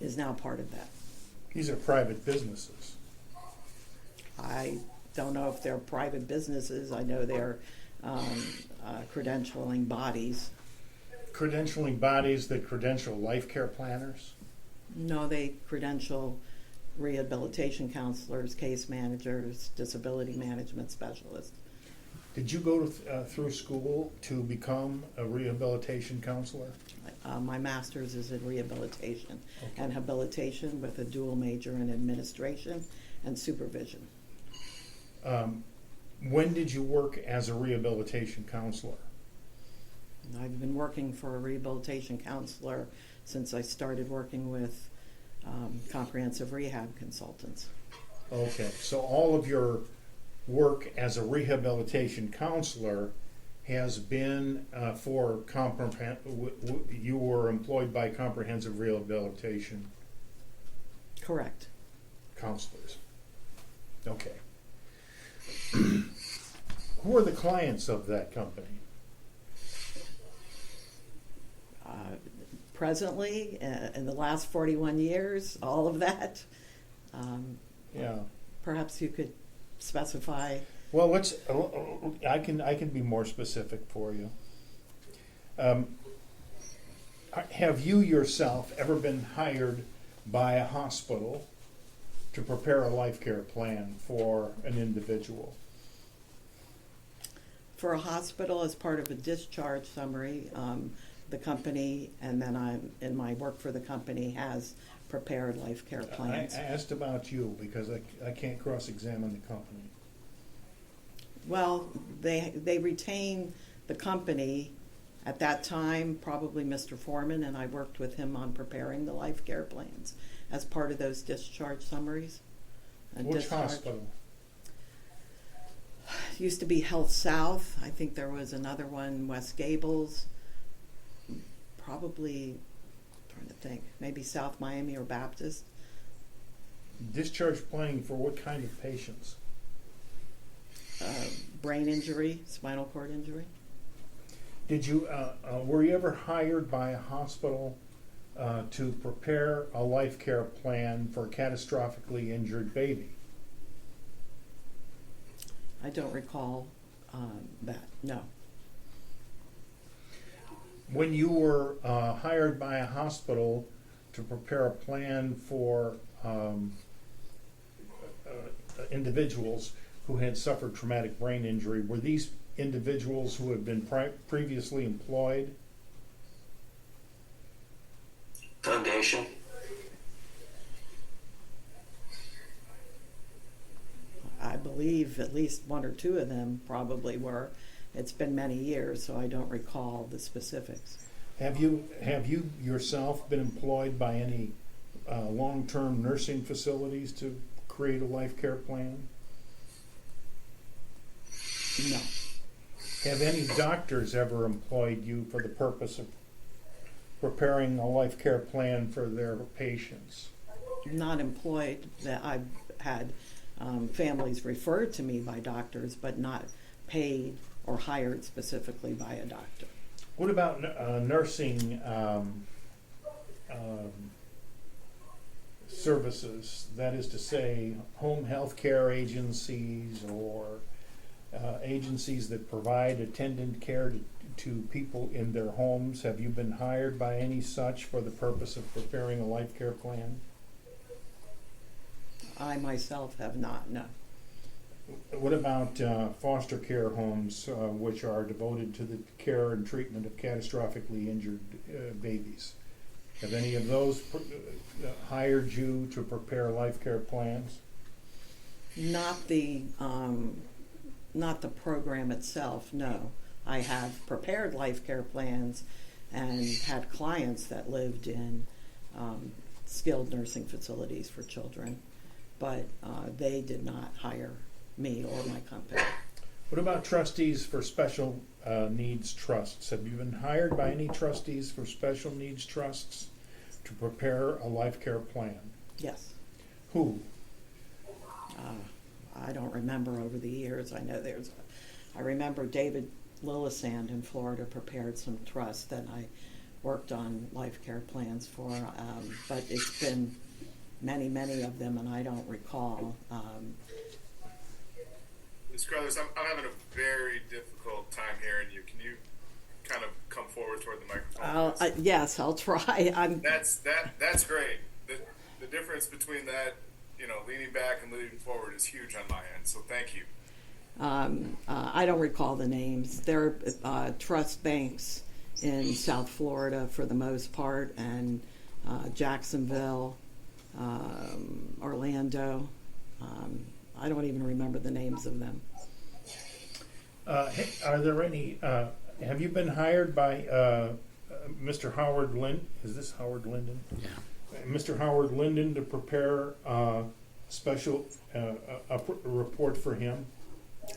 is now part of that. These are private businesses. I don't know if they're private businesses. I know they're credentialing bodies. Credentialing bodies that credential life care planners? No, they credential rehabilitation counselors, case managers, disability management specialists. Did you go through school to become a rehabilitation counselor? My master's is in rehabilitation Okay. and habilitation with a dual major in administration and supervision. When did you work as a rehabilitation counselor? I've been working for a rehabilitation counselor since I started working with comprehensive rehab consultants. Okay, so all of your work as a rehabilitation counselor has been you were employed by comprehensive rehabilitation Correct. counselors. Okay. Who are the clients of that company? Presently, in the last 41 years, all of that. Yeah. Perhaps you could specify. Well, let's. I can be more specific for you. Have you yourself ever been hired by a hospital to prepare a life care plan for an individual? For a hospital, as part of a discharge summary, the company, and then I'm in my work for the company, has prepared life care plans. I asked about you because I can't cross-examine the company. Well, they retain the company at that time, probably Mr. Foreman, and I worked with him on preparing the life care plans as part of those discharge summaries. Which hospital? Used to be Health South. I think there was another one, West Gables. Probably, trying to think, maybe South Miami or Baptist. Discharge planning for what kind of patients? Brain injury, spinal cord injury. Did you were you ever hired by a hospital to prepare a life care plan for a catastrophically injured baby? I don't recall that, no. When you were hired by a hospital to prepare a plan for individuals who had suffered traumatic brain injury, were these individuals who had been previously employed? Foundation. I believe at least one or two of them probably were. It's been many years, so I don't recall the specifics. Have you yourself been employed by any long-term nursing facilities to create a life care plan? No. Have any doctors ever employed you for the purpose of preparing a life care plan for their patients? Not employed. That I've had families referred to me by doctors, but not paid or hired specifically by a doctor. What about nursing services? That is to say, home health care agencies or agencies that provide attendant care to people in their homes. Have you been hired by any such for the purpose of preparing a life care plan? I myself have not, no. What about foster care homes, which are devoted to the care and treatment of catastrophically injured babies? Have any of those hired you to prepare life care plans? Not the program itself, no. I have prepared life care plans and had clients that lived in skilled nursing facilities for children, but they did not hire me or my company. What about trustees for special needs trusts? Have you been hired by any trustees for special needs trusts to prepare a life care plan? Yes. Who? I don't remember over the years. I know I remember David Lillisand in Florida prepared some trusts that I worked on life care plans for, but it's been many, many of them, and I don't recall. Ms. Carlos, I'm having a very difficult time hearing you. Can you kind of come forward toward the microphone? Please? Yes, I'll try. That's great. The difference between that, leaning back and leaning forward is huge on my end. So thank you. I don't recall the names. They're trust banks in South Florida for the most part, and Jacksonville, Orlando. I don't even remember the names of them. Are there any, have you been hired by Mr. Howard Lind? Is this Howard Linden? Yeah. Mr. Howard Linden to prepare a report for him?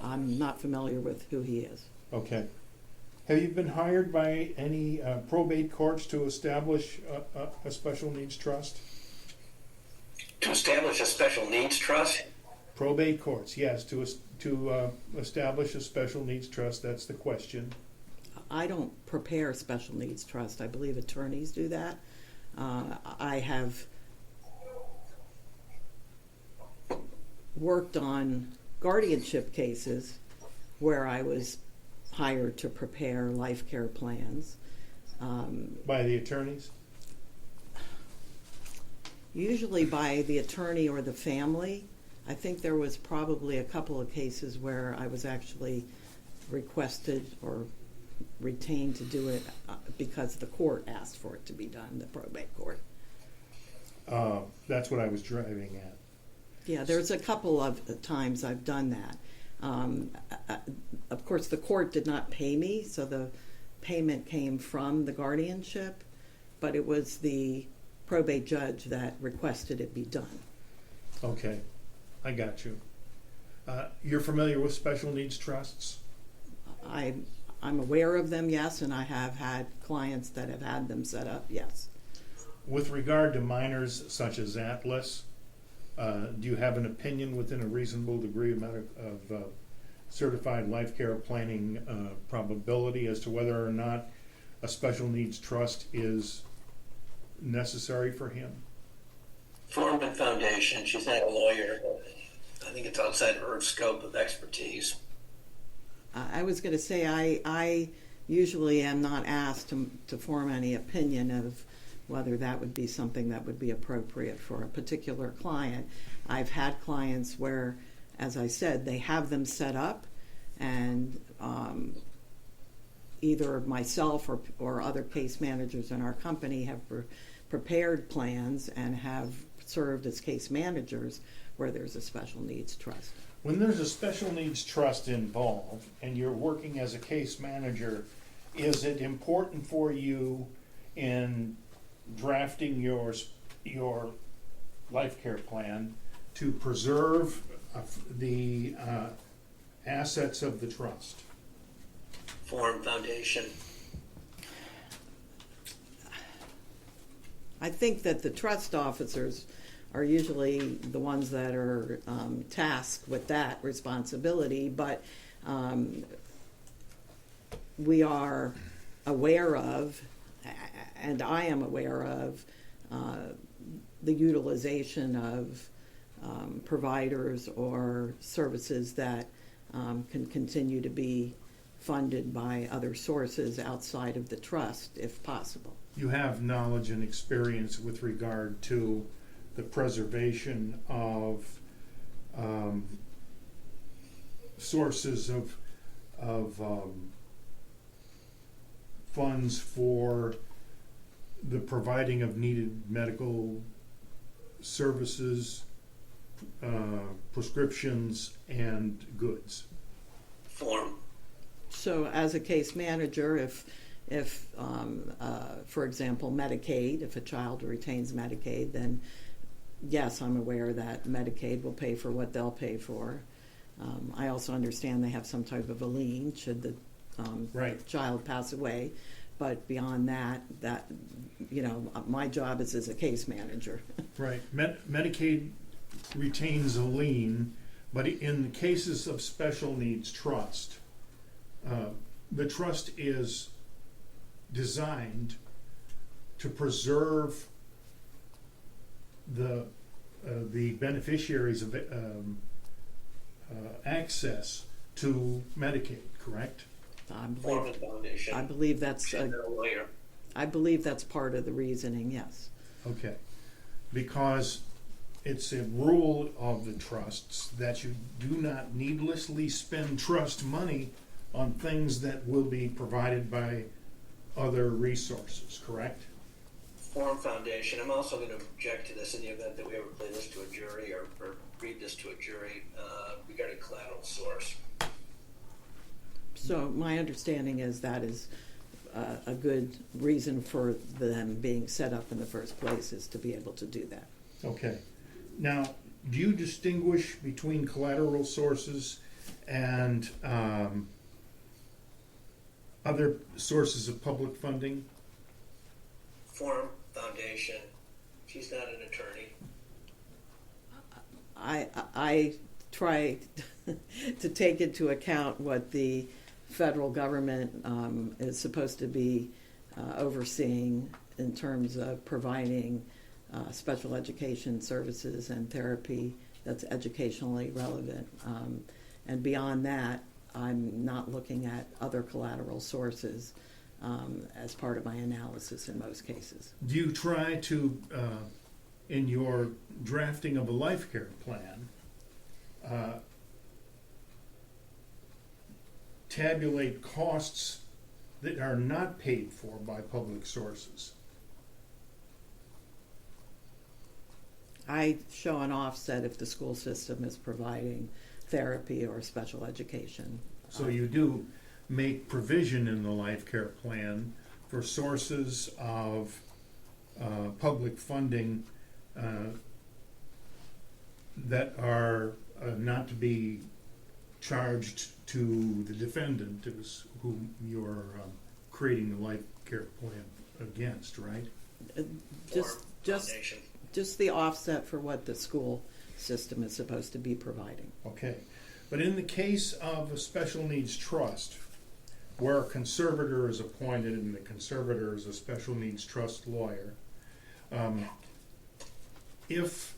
I'm not familiar with who he is. Okay. Have you been hired by any probate courts to establish a special needs trust? To establish a special needs trust? Probate courts, yes, to establish a special needs trust. That's the question. I don't prepare special needs trust. I believe attorneys do that. I have worked on guardianship cases where I was hired to prepare life care plans. By the attorneys? Usually by the attorney or the family. I think there was probably a couple of cases where I was actually requested or retained to do it because the court asked for it to be done, the probate court. That's what I was driving at. Yeah, there's a couple of times I've done that. Of course, the court did not pay me, so the payment came from the guardianship, but it was the probate judge that requested it be done. Okay, I got you. You're familiar with special needs trusts? I'm aware of them, yes, and I have had clients that have had them set up, yes. With regard to minors such as Atlas, do you have an opinion within a reasonable degree of certified life care planning probability as to whether or not a special needs trust is necessary for him? Foreman Foundation, she's not a lawyer. I think it's outside of her scope of expertise. I was going to say I usually am not asked to form any opinion of whether that would be something that would be appropriate for a particular client. I've had clients where, as I said, they have them set up, and either myself or other case managers in our company have prepared plans and have served as case managers where there's a special needs trust. When there's a special needs trust involved and you're working as a case manager, is it important for you in drafting your life care plan to preserve the assets of the trust? Foreman Foundation. I think that the trust officers are usually the ones that are tasked with that responsibility, but we are aware of, and I am aware of, the utilization of providers or services that can continue to be funded by other sources outside of the trust, if possible. You have knowledge and experience with regard to the preservation of sources of funds for the providing of needed medical services, prescriptions, and goods. Form. So as a case manager, if for example, Medicaid, if a child retains Medicaid, then yes, I'm aware that Medicaid will pay for what they'll pay for. I also understand they have some type of a lien should the Right. child pass away. But beyond that, my job is as a case manager. Right. Medicaid retains a lien, but in the cases of special needs trust, the trust is designed to preserve the beneficiaries of access to Medicaid, correct? Foreman Foundation. I believe that's She's not a lawyer. I believe that's part of the reasoning. Yes. Okay, because it's a rule of the trusts that you do not needlessly spend trust money on things that will be provided by other resources, correct? Forum Foundation. I'm also going to object to this in the event that we ever play this to a jury or read this to a jury regarding collateral source. So my understanding is that is a good reason for them being set up in the first place, is to be able to do that. Okay. Now, do you distinguish between collateral sources and other sources of public funding? Forum Foundation. She's not an attorney. I try to take into account what the federal government is supposed to be overseeing in terms of providing special education services and therapy that's educationally relevant. And beyond that, I'm not looking at other collateral sources as part of my analysis in most cases. Do you try to, in your drafting of a life care plan, tabulate costs that are not paid for by public sources? I show an offset if the school system is providing therapy or special education. So you do make provision in the life care plan for sources of public funding that are not to be charged to the defendant whom you're creating the life care plan against, right? Just Foundation. just the offset for what the school system is supposed to be providing. Okay. But in the case of a special needs trust, where a conservator is appointed and the conservator is a special needs trust lawyer, if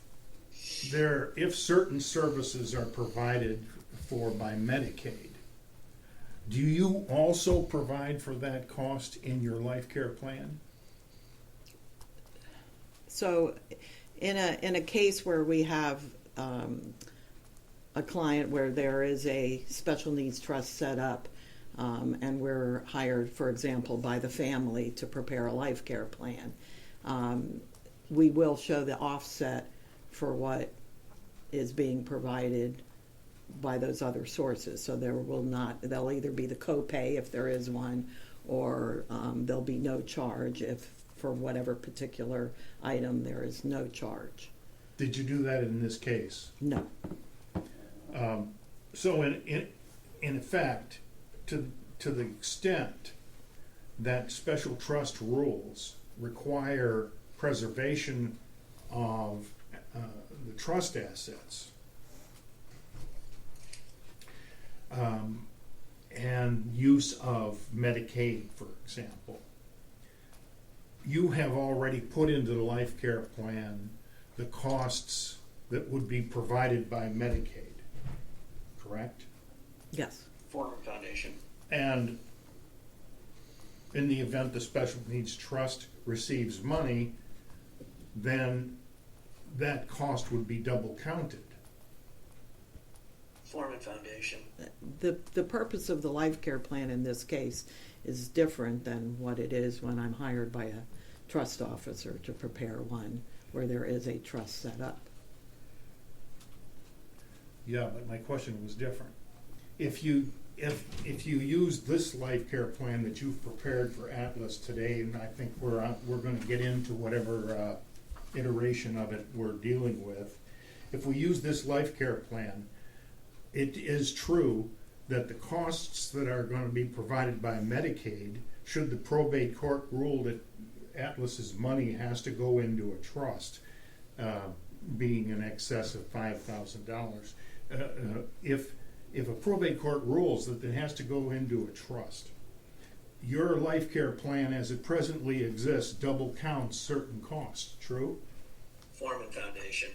certain services are provided for by Medicaid, do you also provide for that cost in your life care plan? So in a case where we have a client where there is a special needs trust set up, and we're hired, for example, by the family to prepare a life care plan, we will show the offset for what is being provided by those other sources. So there'll either be the copay if there is one, or there'll be no charge if for whatever particular item there is no charge. Did you do that in this case? No. So in effect, to the extent that special trust rules require preservation of the trust assets, and use of Medicaid, for example, you have already put into the life care plan the costs that would be provided by Medicaid, correct? Yes. Forum Foundation. And in the event the special needs trust receives money, then that cost would be double counted. Foreman Foundation. The purpose of the life care plan in this case is different than what it is when I'm hired by a trust officer to prepare one where there is a trust set up. Yeah, but my question was different. If you use this life care plan that you've prepared for Atlas today, and I think we're going to get into whatever iteration of it we're dealing with. If we use this life care plan, it is true that the costs that are going to be provided by Medicaid, should the probate court rule that Atlas's money has to go into a trust, being in excess of $5,000, if a probate court rules that it has to go into a trust, your life care plan as it presently exists double counts certain costs, true? Foreman Foundation.